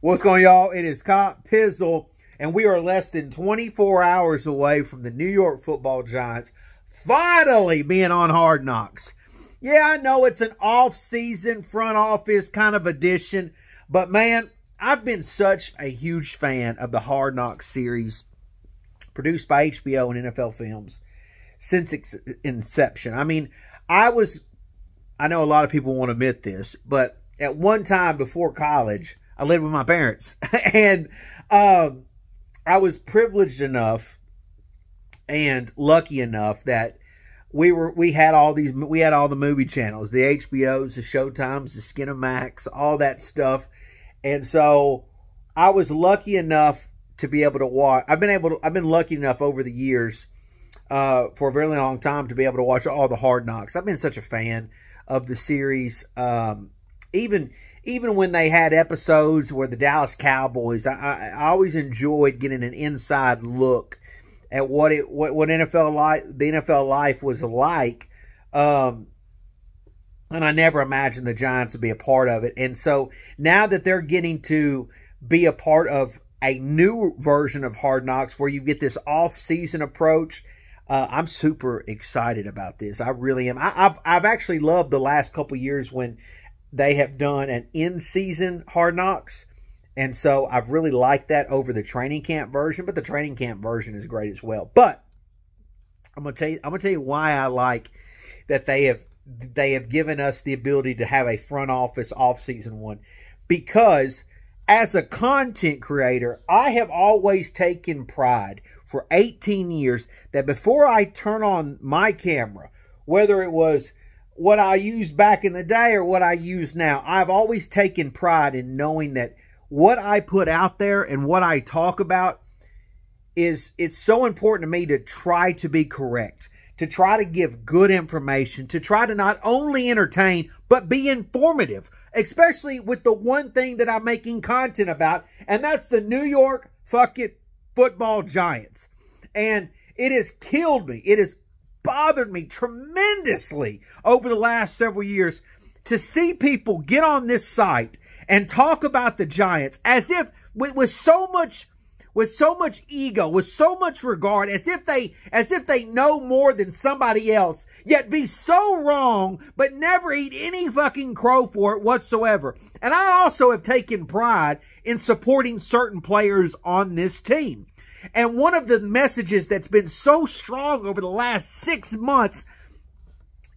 What's going on, y'all? It is Cop Pizzle, and we are less than 24 hours away from the New York Football Giants finally being on Hard Knocks. Yeah, I know it's an off-season front office kind of edition, but man, I've been such a huge fan of the Hard Knocks series produced by HBO and NFL Films since its inception. I mean, I know a lot of people won't admit this, but at one time before college, I lived with my parents, and I was privileged enough and lucky enough that we had all the movie channels, the HBOs, the Showtimes, the Skinamax, all that stuff, and so I was lucky enough to be able to watch. I've been lucky enough over the years for a very long time to be able to watch all the Hard Knocks. I've been such a fan of the series, even when they had episodes where the Dallas Cowboys, I always enjoyed getting an inside look at what the NFL life was like, and I never imagined the Giants would be a part of it. And so now that they're getting to be a part of a new version of Hard Knocks where you get this off-season approach, I'm super excited about this. I really am. I've actually loved the last couple years when they have done an in-season Hard Knocks, and so I've really liked that over the training camp version. But the training camp version is great as well. But I'm gonna tell you why I like that they have given us the ability to have a front office off-season one, because as a content creator, I have always taken pride for 18 years that before I turn on my camera, whether it was what I used back in the day or what I use now, I've always taken pride in knowing that what I put out there and what I talk about it's so important to me to try to be correct, to try to give good information, to try to not only entertain, but be informative, especially with the one thing that I'm making content about, and that's the New York fucking Football Giants. And it has killed me. It has bothered me tremendously over the last several years to see people get on this site and talk about the Giants as if with so much ego, with so much regard, as if they know more than somebody else, yet be so wrong, but never eat any fucking crow for it whatsoever. And I also have taken pride in supporting certain players on this team. And one of the messages that's been so strong over the last 6 months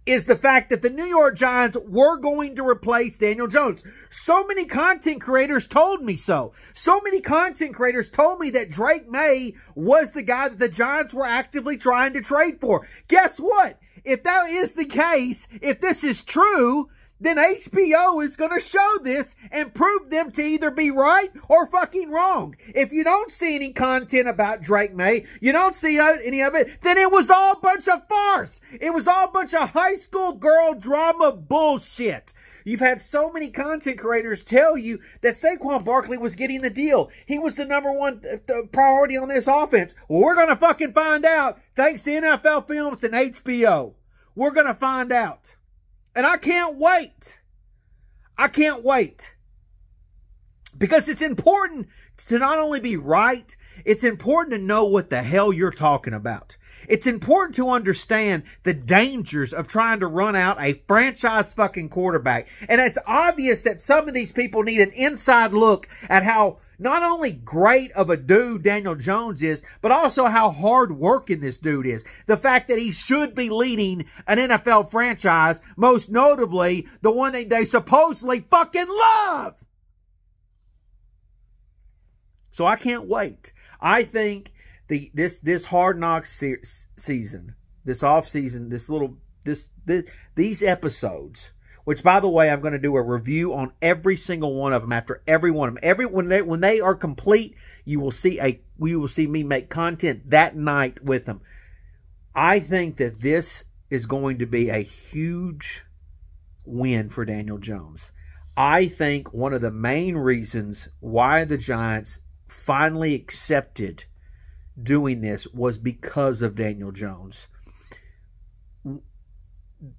is the fact that the New York Giants were going to replace Daniel Jones. So many content creators told me so. So many content creators told me that Drake May was the guy that the Giants were actively trying to trade for. Guess what? If that is the case, if this is true, then HBO is going to show this and prove them to either be right or fucking wrong. If you don't see any content about Drake May, you don't see any of it, then it was all a bunch of farce. It was all a bunch of high school girl drama bullshit. You've had so many content creators tell you that Saquon Barkley was getting the deal. He was the number one priority on this offense. Well, we're going to fucking find out thanks to NFL Films and HBO. We're going to find out. And I can't wait. I can't wait. Because it's important to not only be right, it's important to know what the hell you're talking about. It's important to understand the dangers of trying to run out a franchise fucking quarterback. And it's obvious that some of these people need an inside look at how not only great of a dude Daniel Jones is, but also how hard working this dude is. The fact that he should be leading an NFL franchise, most notably the one that they supposedly fucking love. So I can't wait. I think this Hard Knocks season, this off season, these episodes, which, by the way, I'm going to do a review on every single one of them after every one of them. When they are complete, you will see me make content that night with them. I think that this is going to be a huge win for Daniel Jones. I think one of the main reasons why the Giants finally accepted doing this was because of Daniel Jones.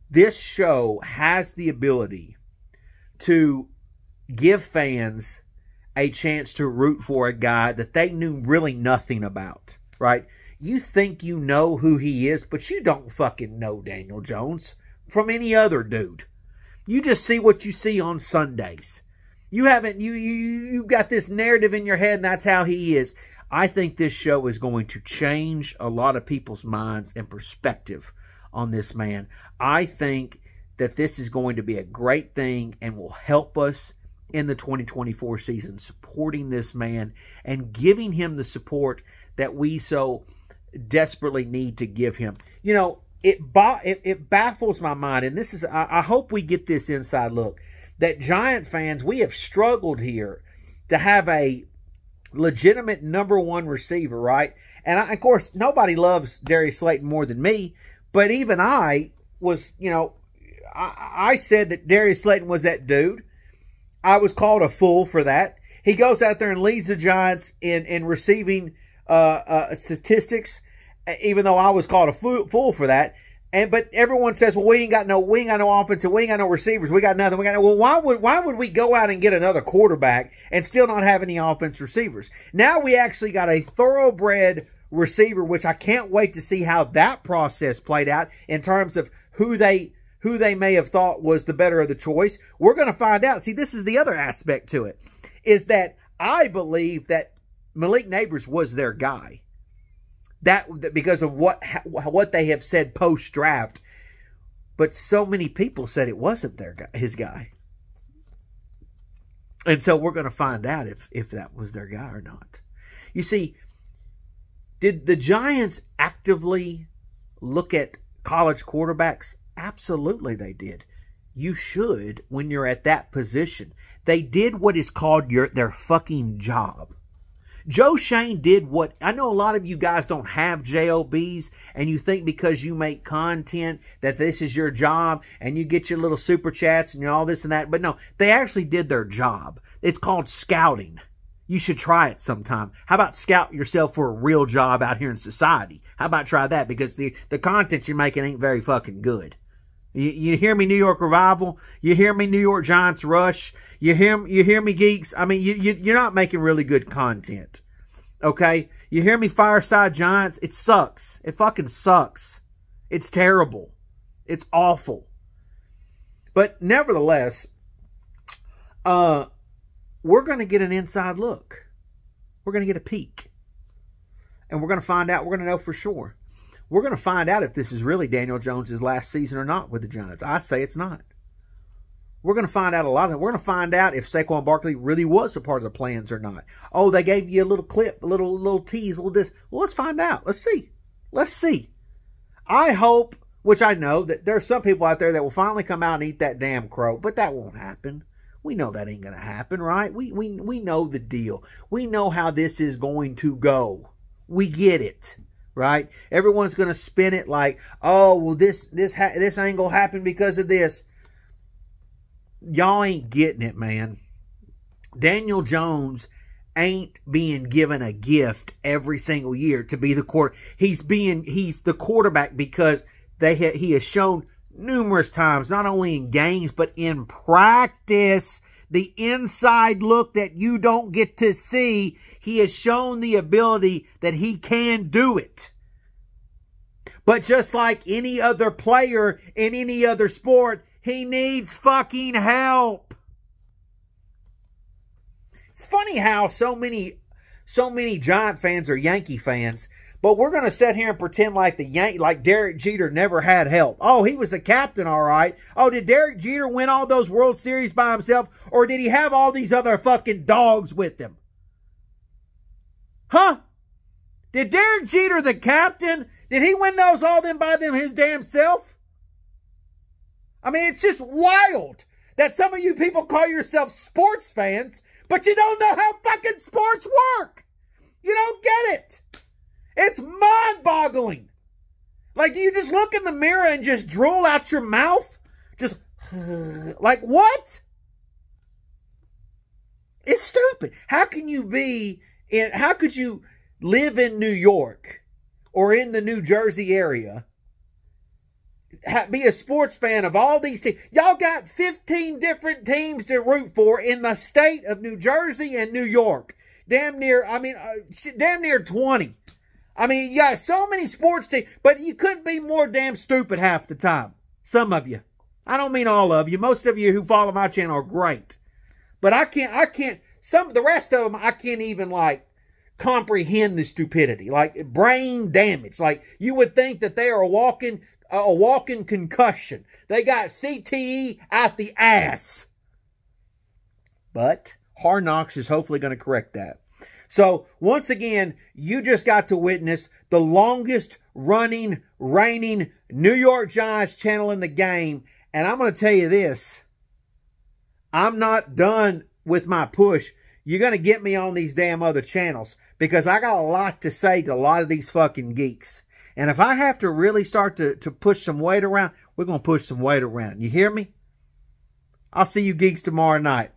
This show has the ability to give fans a chance to root for a guy that they knew really nothing about, right? You think you know who he is, but you don't fucking know Daniel Jones from any other dude. You just see what you see on Sundays. You haven't, you got this narrative in your head, and that's how he is. I think this show is going to change a lot of people's minds and perspective on this man. I think that this is going to be a great thing and will help us in the 2024 season, supporting this man and giving him the support that we so desperately need to give him. You know, it baffles my mind, and this is, I hope we get this inside look, that Giant fans, we have struggled here to have a legitimate number one receiver, right? And of course, nobody loves Darius Slayton more than me, but even I was, you know, I said that Darius Slayton was that dude. I was called a fool for that. He goes out there and leads the Giants in receiving statistics, even though I was called a fool for that. But everyone says, well, we ain't got no offense, we ain't got no receivers, we got nothing. Well, why would we go out and get another quarterback and still not have any offense receivers? Now we actually got a thoroughbred receiver, which I can't wait to see how that process played out in terms of who they may have thought was the better of the choice. We're going to find out. See, this is the other aspect to it, is that I believe that Malik Nabers was their guy. That because of what they have said post-draft. But so many people said it wasn't his guy. And so we're going to find out if that was their guy or not. You see, did the Giants actively look at college quarterbacks? Absolutely they did. You should when you're at that position. They did what is called their fucking job. Joe Schoen did what, I know a lot of you guys don't have JOBs and you think because you make content that this is your job and you get your little super chats and all this and that. But no, they actually did their job. It's called scouting. You should try it sometime. How about scout yourself for a real job out here in society? How about try that? Because the content you're making ain't very fucking good. You hear me, New York Revival? You hear me, New York Giants Rush? You hear me, Geeks? I mean, you're not making really good content. Okay? You hear me, Fireside Giants? It sucks. It fucking sucks. It's terrible. It's awful. But nevertheless, we're going to get an inside look. We're going to get a peek. And we're going to find out. We're going to know for sure. We're going to find out if this is really Daniel Jones' last season or not with the Giants. I say it's not. We're going to find out a lot of that. We're going to find out if Saquon Barkley really was a part of the plans or not. Oh, they gave you a little clip, a little tease, a little this. Well, let's find out. Let's see. Let's see. I hope, which I know, that there are some people out there that will finally come out and eat that damn crow, but that won't happen. We know that ain't going to happen, right? We know the deal. We know how this is going to go. We get it. Right? Everyone's going to spin it like, oh, well, this ain't going to happen because of this. Y'all ain't getting it, man. Daniel Jones ain't being given a gift every single year to be the quarterback. He's the quarterback because he has shown numerous times, not only in games, but in practice, the inside look that you don't get to see. He has shown the ability that he can do it. But just like any other player in any other sport, he needs fucking help. It's funny how so many Giant fans are Yankee fans, but we're going to sit here and pretend like like Derek Jeter never had help. Oh, he was the captain, all right. Oh, did Derek Jeter win all those World Series by himself, or did he have all these other fucking dogs with him? Huh? Did Derek Jeter, the captain, did he win those all them by his damn self? I mean, it's just wild that some of you people call yourself sports fans, but you don't know how fucking sports work. You don't get it. It's mind-boggling. Like, do you just look in the mirror and just drool out your mouth? Just, like, what? It's stupid. How could you live in New York or in the New Jersey area, be a sports fan of all these teams. Y'all got 15 different teams to root for in the state of New Jersey and New York. Damn near 20. I mean, you got so many sports teams, but you couldn't be more damn stupid half the time. Some of you. I don't mean all of you. Most of you who follow my channel are great. But I can't, the rest of them, I can't even, like, comprehend the stupidity. Like, brain damage. Like, you would think that they are a walking concussion. They got CTE out the ass. But Hard Knocks is hopefully going to correct that. So, once again, you just got to witness the longest running, reigning New York Giants channel in the game. And I'm going to tell you this. I'm not done with my push. You're going to get me on these damn other channels because I got a lot to say to a lot of these fucking geeks. And if I have to really start to push some weight around, we're going to push some weight around. You hear me? I'll see you geeks tomorrow night.